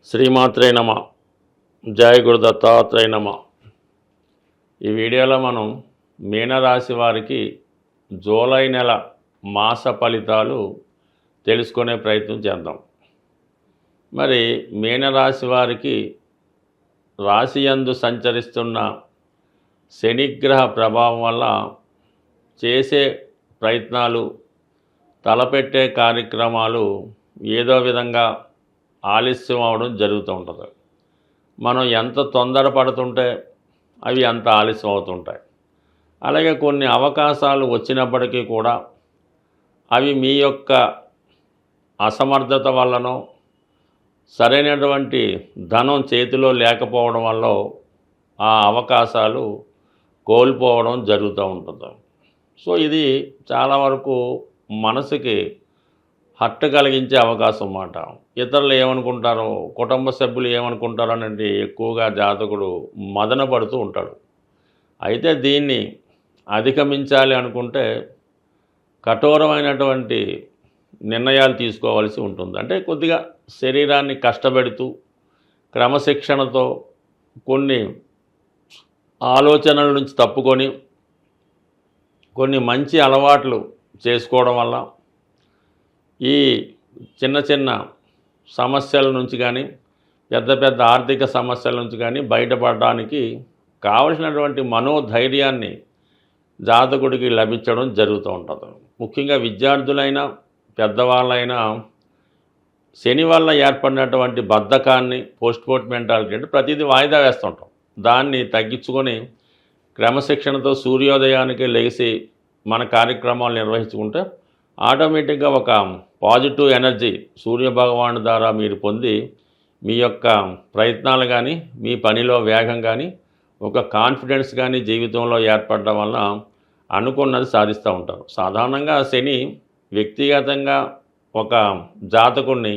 శ్రీమాత్రే నమ. జయ గురు దత్తాత్రేయ నమ. ఈ వీడియోలో మనం మీనరాశి వారికి జూలై నెల మాస ఫలితాలు తెలుసుకునే ప్రయత్నం చేద్దాం. మరి మీనరాశి వారికి రాశియందు సంచరిస్తున్న శనిగ్రహ ప్రభావం వల్ల చేసే ప్రయత్నాలు, తలపెట్టే కార్యక్రమాలు ఏదో విధంగా ఆలస్యం అవడం జరుగుతూ ఉంటుంది. మనం ఎంత తొందరపడుతుంటే అవి అంత ఆలస్యం అవుతుంటాయి. అలాగే కొన్ని అవకాశాలు వచ్చినప్పటికీ కూడా అవి మీ యొక్క అసమర్థత వల్లనో, సరైనటువంటి ధనం చేతిలో లేకపోవడం వల్ల ఆ అవకాశాలు కోల్పోవడం జరుగుతూ ఉంటుంది. సో ఇది చాలా వరకు మనసుకి హట్టు కలిగించే అవకాశం అన్నమాట. ఇతరులు ఏమనుకుంటారో, కుటుంబ సభ్యులు ఏమనుకుంటారో అనేది ఎక్కువగా జాతకుడు మదన పడుతూ ఉంటాడు. అయితే దీన్ని అధిగమించాలి అనుకుంటే కఠోరమైనటువంటి నిర్ణయాలు తీసుకోవాల్సి ఉంటుంది. అంటే కొద్దిగా శరీరాన్ని కష్టపెడుతూ క్రమశిక్షణతో కొన్ని ఆలోచనల నుంచి తప్పుకొని కొన్ని మంచి అలవాట్లు చేసుకోవడం వల్ల ఈ చిన్న చిన్న సమస్యల నుంచి కానీ, పెద్ద పెద్ద ఆర్థిక సమస్యల నుంచి కానీ బయటపడడానికి కావలసినటువంటి మనోధైర్యాన్ని జాతకుడికి లభించడం జరుగుతూ ఉంటుంది. ముఖ్యంగా విద్యార్థులైనా, పెద్దవాళ్ళైనా శని వల్ల ఏర్పడినటువంటి బద్ధకాన్ని, పోస్ట్ మెంటాలిటీ అంటే ప్రతిదీ వాయిదా వేస్తుంటాం. దాన్ని తగ్గించుకొని క్రమశిక్షణతో సూర్యోదయానికి లేచి మన కార్యక్రమాలు నిర్వహించుకుంటే ఆటోమేటిక్గా ఒక పాజిటివ్ ఎనర్జీ సూర్యభగవాను ద్వారా మీరు పొంది మీ యొక్క ప్రయత్నాలు కానీ, మీ పనిలో వేగం కానీ, ఒక కాన్ఫిడెన్స్ కానీ జీవితంలో ఏర్పడడం వల్ల అనుకున్నది సాధిస్తూ ఉంటారు. సాధారణంగా శని వ్యక్తిగతంగా ఒక జాతకుడిని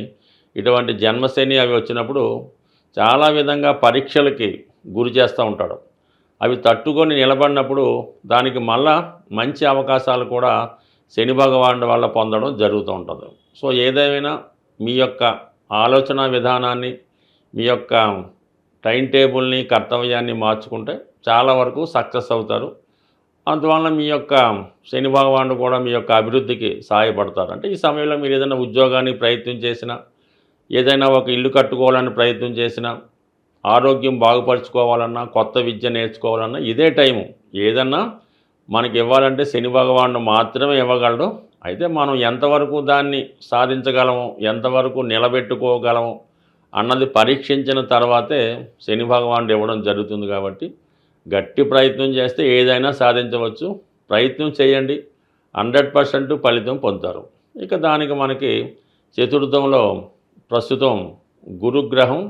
ఇటువంటి జన్మశని అవి వచ్చినప్పుడు చాలా విధంగా పరీక్షలకి గురి చేస్తూ ఉంటాడు. అవి తట్టుకొని నిలబడినప్పుడు దానికి మళ్ళా మంచి అవకాశాలు కూడా శని భగవానుడి వల్ల పొందడం జరుగుతూ ఉంటుంది. సో ఏదేమైనా మీ యొక్క ఆలోచన విధానాన్ని, మీ యొక్క టైం టేబుల్ని, కర్తవ్యాన్ని మార్చుకుంటే చాలా వరకు సక్సెస్ అవుతారు. అందువల్ల మీ యొక్క శని భగవానుడు కూడా మీ యొక్క అభివృద్ధికి సహాయపడతారు. అంటే ఈ సమయంలో మీరు ఏదైనా ఉద్యోగానికి ప్రయత్నం చేసినా, ఏదైనా ఒక ఇల్లు కట్టుకోవాలని ప్రయత్నం చేసినా, ఆరోగ్యం బాగుపరుచుకోవాలన్నా, కొత్త విద్య నేర్చుకోవాలన్నా ఇదే టైము. ఏదన్నా మనకి ఇవ్వాలంటే శని భగవానుడు మాత్రమే ఇవ్వగలడు. అయితే మనం ఎంతవరకు దాన్ని సాధించగలము, ఎంతవరకు నిలబెట్టుకోగలము అన్నది పరీక్షించిన తర్వాతే శని భగవానుడు ఇవ్వడం జరుగుతుంది. కాబట్టి గట్టి ప్రయత్నం చేస్తే ఏదైనా సాధించవచ్చు. ప్రయత్నం చేయండి, 100% ఫలితం పొందుతారు. ఇక దానికి మనకి చతుర్థంలో ప్రస్తుతం గురుగ్రహం,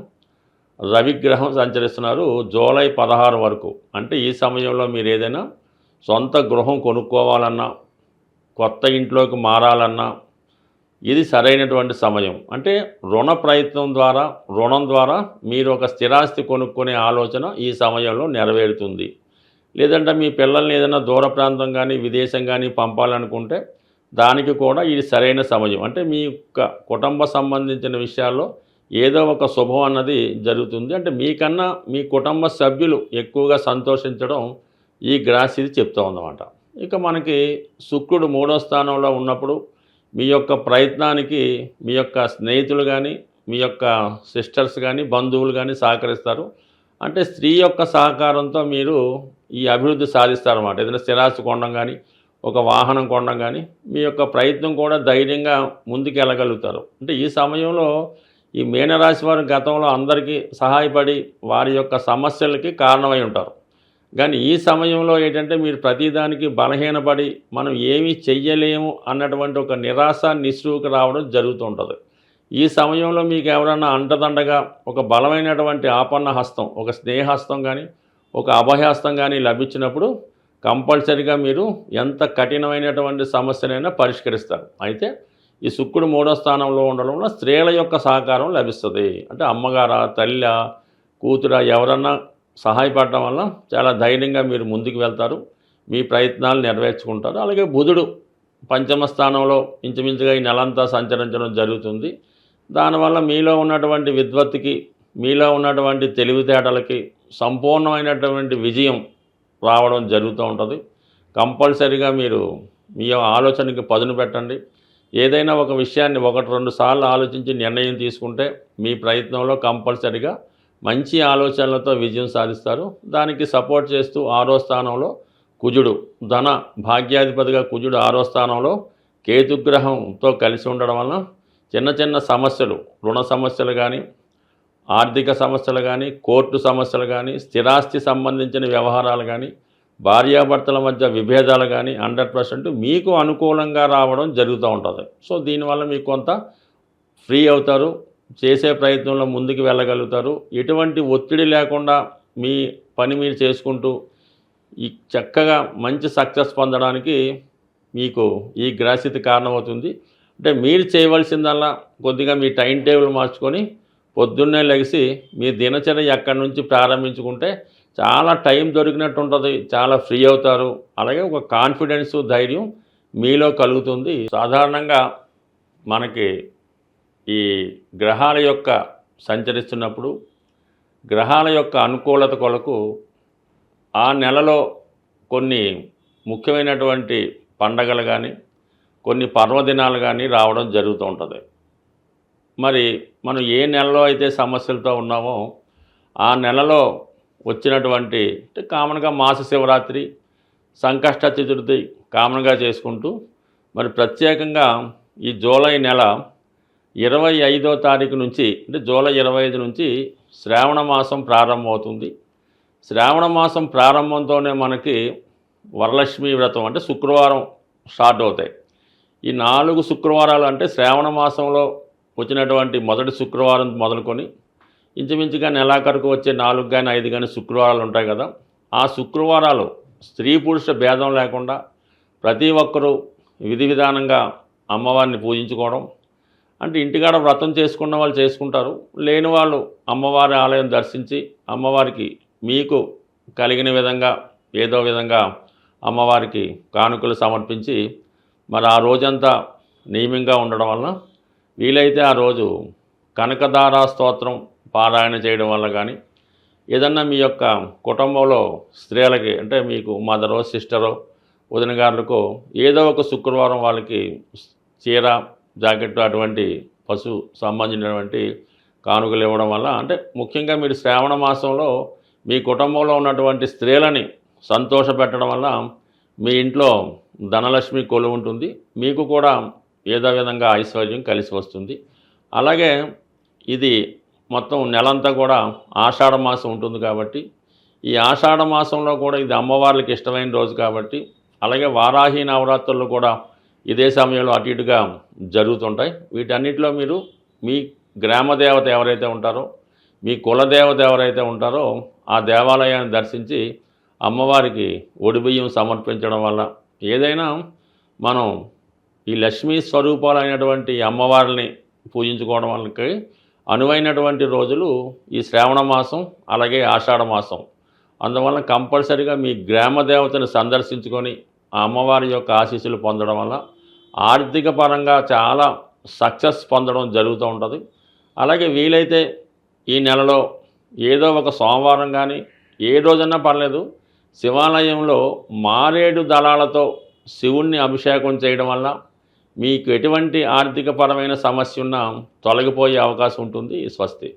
రవిగ్రహం సంచరిస్తున్నారు జూలై 16 వరకు. అంటే ఈ సమయంలో మీరు ఏదైనా సొంత గృహం కొనుక్కోవాలన్నా, కొత్త ఇంట్లోకి మారాలన్నా ఇది సరైనటువంటి సమయం. అంటే రుణం ద్వారా మీరు ఒక స్థిరాస్తి కొనుక్కునే ఆలోచన ఈ సమయంలో నెరవేరుతుంది. లేదంటే మీ పిల్లల్ని ఏదైనా దూర ప్రాంతం కానీ, విదేశం కానీ పంపాలనుకుంటే దానికి కూడా ఇది సరైన సమయం. అంటే మీ యొక్క కుటుంబ సంబంధించిన విషయాల్లో ఏదో ఒక శుభం అన్నది జరుగుతుంది. అంటే మీకన్నా మీ కుటుంబ సభ్యులు ఎక్కువగా సంతోషించడం ఈ గ్రాసిది చెప్తూ ఉందన్నమాట. ఇక మనకి శుక్రుడు 3వ స్థానంలో ఉన్నప్పుడు మీ యొక్క ప్రయత్నానికి మీ యొక్క స్నేహితులు కానీ, మీ యొక్క సిస్టర్స్ కానీ, బంధువులు కానీ సహకరిస్తారు. అంటే స్త్రీ యొక్క సహకారంతో మీరు ఈ అభివృద్ధి సాధిస్తారన్నమాట. ఏదైనా స్థిరాస్తి కొనడం కానీ, ఒక వాహనం కొనడం కానీ, మీ యొక్క ప్రయత్నం కూడా ధైర్యంగా ముందుకు వెళ్ళగలుగుతారు. అంటే ఈ సమయంలో ఈ మీనరాశి వారు గతంలో అందరికీ సహాయపడి వారి యొక్క సమస్యలకి కారణమై ఉంటారు. కానీ ఈ సమయంలో ఏంటంటే మీరు ప్రతిదానికి బలహీనపడి మనం ఏమీ చెయ్యలేము అన్నటువంటి ఒక నిరాశ, నిస్పృహకు రావడం జరుగుతూ ఉంటుంది. ఈ సమయంలో మీకు ఎవరన్నా అండదండగా ఒక బలమైనటువంటి ఆపన్న హస్తం, ఒక స్నేహస్తం కానీ, ఒక అభయహస్తం కానీ లభించినప్పుడు కంపల్సరీగా మీరు ఎంత కఠినమైనటువంటి సమస్యనైనా పరిష్కరిస్తారు. అయితే ఈ శుక్రుడు 3వ స్థానంలో ఉండడం వల్ల స్త్రీల యొక్క సహకారం లభిస్తుంది. అంటే అమ్మగారా, తల్లి, కూతుర ఎవరన్నా సహాయపడడం వల్ల చాలా ధైర్యంగా మీరు ముందుకు వెళ్తారు, మీ ప్రయత్నాలు నెరవేర్చుకుంటారు. అలాగే బుధుడు 5వ స్థానంలో ఇంచుమించుగా ఈ నెలంతా సంచరించడం జరుగుతుంది. దానివల్ల మీలో ఉన్నటువంటి విద్వత్తుకి, మీలో ఉన్నటువంటి తెలివితేటలకి సంపూర్ణమైనటువంటి విజయం రావడం జరుగుతూ ఉంటుంది. కంపల్సరీగా మీరు మీ ఆలోచనకి పదును పెట్టండి. ఏదైనా ఒక విషయాన్ని 1-2 సార్లు ఆలోచించి నిర్ణయం తీసుకుంటే మీ ప్రయత్నంలో కంపల్సరీగా మంచి ఆలోచనలతో విజయం సాధిస్తారు. దానికి సపోర్ట్ చేస్తూ 6వ స్థానంలో కుజుడు, ధన భాగ్యాధిపతిగా కుజుడు 6వ స్థానంలో కేతుగ్రహంతో కలిసి ఉండడం వలన చిన్న చిన్న సమస్యలు, రుణ సమస్యలు కానీ, ఆర్థిక సమస్యలు కానీ, కోర్టు సమస్యలు కానీ, స్థిరాస్తి సంబంధించిన వ్యవహారాలు కానీ, భార్యాభర్తల మధ్య విభేదాలు కానీ 100% మీకు అనుకూలంగా రావడం జరుగుతూ ఉంటుంది. సో దీనివల్ల మీకు కొంత ఫ్రీ అవుతారు, చేసే ప్రయత్నంలో ముందుకు వెళ్ళగలుగుతారు. ఎటువంటి ఒత్తిడి లేకుండా మీ పని మీరు చేసుకుంటూ ఈ చక్కగా మంచి సక్సెస్ పొందడానికి మీకు ఈ గ్రహస్థితి కారణమవుతుంది. అంటే మీరు చేయవలసిందల్లా కొద్దిగా మీ టైం టేబుల్ మార్చుకొని పొద్దున్నే లెగిసి మీ దినచర్య ఎక్కడి నుంచి ప్రారంభించుకుంటే చాలా టైం దొరికినట్టు ఉంటుంది, చాలా ఫ్రీ అవుతారు. అలాగే ఒక కాన్ఫిడెన్సు, ధైర్యం మీలో కలుగుతుంది. సాధారణంగా మనకి ఈ గ్రహాల యొక్క సంచరిస్తున్నప్పుడు గ్రహాల యొక్క అనుకూలత కొరకు ఆ నెలలో కొన్ని ముఖ్యమైనటువంటి పండగలు కానీ, కొన్ని పర్వదినాలు కానీ రావడం జరుగుతూ ఉంటుంది. మరి మనం ఏ నెలలో అయితే సమస్యలతో ఉన్నామో ఆ నెలలో వచ్చినటువంటి అంటే కామన్గా మాస శివరాత్రి, సంకష్ట చతుర్థి కామన్గా చేసుకుంటూ మరి ప్రత్యేకంగా ఈ జూలై నెల 25వ తారీఖు నుంచి అంటే జూలై 25 నుంచి శ్రావణ మాసం ప్రారంభమవుతుంది. శ్రావణ మాసం ప్రారంభంతోనే మనకి వరలక్ష్మి వ్రతం అంటే శుక్రవారం స్టార్ట్ అవుతాయి. ఈ 4 శుక్రవారాలు అంటే శ్రావణ మాసంలో వచ్చినటువంటి మొదటి శుక్రవారం మొదలుకొని ఇంచుమించుగా నెలాఖరుకు వచ్చే 4 కానీ 5 కానీ శుక్రవారాలు ఉంటాయి కదా. ఆ శుక్రవారాలు స్త్రీ పురుష భేదం లేకుండా ప్రతి ఒక్కరూ విధి విధానంగా అమ్మవారిని పూజించుకోవడం, అంటే ఇంటికాడ వ్రతం చేసుకున్న వాళ్ళు చేసుకుంటారు, లేని వాళ్ళు అమ్మవారి ఆలయం దర్శించి అమ్మవారికి మీకు కలిగిన విధంగా ఏదో విధంగా అమ్మవారికి కానుకలు సమర్పించి మరి ఆ రోజంతా నియమంగా ఉండడం వలన వీలైతే ఆ రోజు కనకదారా స్తోత్రం పారాయణ చేయడం వల్ల కానీ, ఏదన్నా మీ యొక్క కుటుంబంలో స్త్రీలకి అంటే మీకు మదరో, సిస్టరో, వదిన గారులకో ఏదో ఒక శుక్రవారం వాళ్ళకి చీర, జాకెట్ అటువంటి పశు సంబంధించినటువంటి కానుకలు ఇవ్వడం వల్ల అంటే ముఖ్యంగా మీరు శ్రావణ మాసంలో మీ కుటుంబంలో ఉన్నటువంటి స్త్రీలని సంతోషపెట్టడం వల్ల మీ ఇంట్లో ధనలక్ష్మి కొలువు ఉంటుంది, మీకు కూడా ఏదో విధంగా ఐశ్వర్యం కలిసి వస్తుంది. అలాగే ఇది మొత్తం నెలంతా కూడా ఆషాఢ మాసం ఉంటుంది కాబట్టి ఈ ఆషాఢ మాసంలో కూడా ఇది అమ్మవార్లకి ఇష్టమైన రోజు కాబట్టి, అలాగే వారాహి నవరాత్రులు కూడా ఇదే సమయంలో అటు ఇటుగా జరుగుతుంటాయి. వీటన్నిటిలో మీరు మీ గ్రామదేవత ఎవరైతే ఉంటారో, మీ కులదేవత ఎవరైతే ఉంటారో ఆ దేవాలయాన్ని దర్శించి అమ్మవారికి ఒడిబియ్యం సమర్పించడం వల్ల ఏదైనా మనం ఈ లక్ష్మీ స్వరూపాలైనటువంటి అమ్మవారిని పూజించుకోవడం వల్లకి అనువైనటువంటి రోజులు ఈ శ్రావణ మాసం అలాగే ఆషాఢ మాసం. అందువల్ల కంపల్సరీగా మీ గ్రామ దేవతను సందర్శించుకొని ఆ అమ్మవారి యొక్క ఆశీస్సులు పొందడం వల్ల ఆర్థిక పరంగా చాలా సక్సెస్ పొందడం జరుగుతూ ఉంటుంది. అలాగే వీలైతే ఈ నెలలో ఏదో ఒక సోమవారం కానీ ఏ రోజన్నా పర్లేదు శివాలయంలో మారేడు దళాలతో శివుణ్ణి అభిషేకం చేయడం వల్ల మీకు ఎటువంటి ఆర్థికపరమైన సమస్య ఉన్నా తొలగిపోయే అవకాశం ఉంటుంది. స్వస్తి.